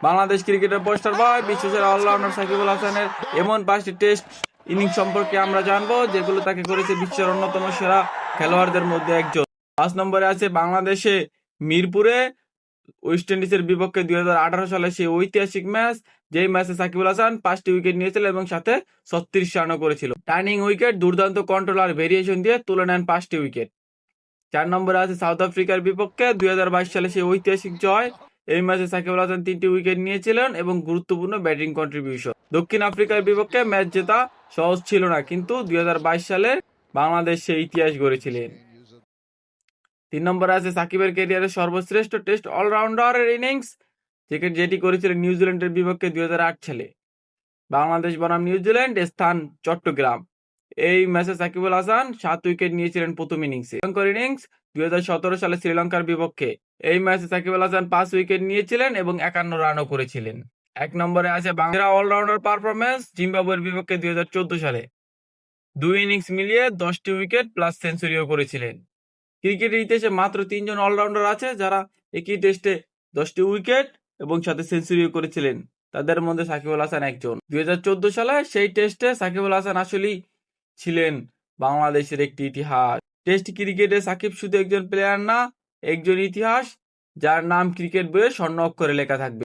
বাংলাদেশ ক্রিকেটের পোস্টার বয় বিশ্বসেরা অলরাউন্ডার সাকিবুল হাসানের এমন 5টি টেস্ট ইনিংস সম্পর্কে আমরা জানবো, যেগুলো তাকে করেছে বিশ্বের অন্যতম সেরা খেলোয়াড়দের মধ্যে একজন। 5 নম্বরে আছে বাংলাদেশে মিরপুরে ওয়েস্ট ইন্ডিজের বিপক্ষে 2018 সালে সেই ঐতিহাসিক ম্যাচ, যেই ম্যাচে সাকিবুল হাসান 5টি উইকেট নিয়েছিল এবং সাথে 36 রানও করেছিল। টার্নিং উইকেট, দুর্দান্ত কন্ট্রোল আর ভেরিয়েশন দিয়ে তুলে নেন 5টি উইকেট। 4 নম্বরে আছে সাউথ আফ্রিকার বিপক্ষে 2022 সালে সেই ঐতিহাসিক জয়। এই ম্যাচে সাকিবুল হাসান 3টি উইকেট নিয়েছিলেন এবং গুরুত্বপূর্ণ ব্যাটিং কন্ট্রিবিউশন। দক্ষিণ আফ্রিকার বিপক্ষে ম্যাচ জেতা সহজ ছিল না, কিন্তু 2022 সালে বাংলাদেশ সেই ইতিহাস গড়েছিলেন। 3 নম্বরে আছে সাকিবের ক্যারিয়ারের সর্বশ্রেষ্ঠ টেস্ট অলরাউন্ডারের ইনিংস, যেটি করেছিলেন নিউজিল্যান্ডের বিপক্ষে 2008 সালে। বাংলাদেশ বনাম নিউজিল্যান্ড, স্থান চট্টগ্রাম। এই ম্যাচে সাকিবুল হাসান 7 উইকেট নিয়েছিলেন প্রথম ইনিংসে। শ্রীলঙ্কার ইনিংস 2017 সালে শ্রীলঙ্কার বিপক্ষে। এই ম্যাচে সাকিবুল হাসান 5 উইকেট নিয়েছিলেন এবং 51 রানও করেছিলেন। 1 নম্বরে আছে বাংলা অলরাউন্ডার পারফরমেন্স জিম্বাবুয়ের বিপক্ষে 2014 সালে। 2 ইনিংস মিলিয়ে 10টি উইকেট প্লাস সেঞ্চুরিও করেছিলেন। ক্রিকেটের ইতিহাসে মাত্র 3 জন অলরাউন্ডার আছে যারা একই টেস্টে 10টি উইকেট এবং সাথে সেঞ্চুরিও করেছিলেন। তাদের মধ্যে সাকিবুল হাসান একজন। 2014 সালে সেই টেস্টে সাকিবুল হাসান আসলেই ছিলেন বাংলাদেশের একটি ইতিহাস। টেস্ট ক্রিকেটে সাকিব শুধু একজন প্লেয়ার না, একজন ইতিহাস, যার নাম ক্রিকেট বইয়ে স্বর্ণ অক্ষরে লেখা থাকবে।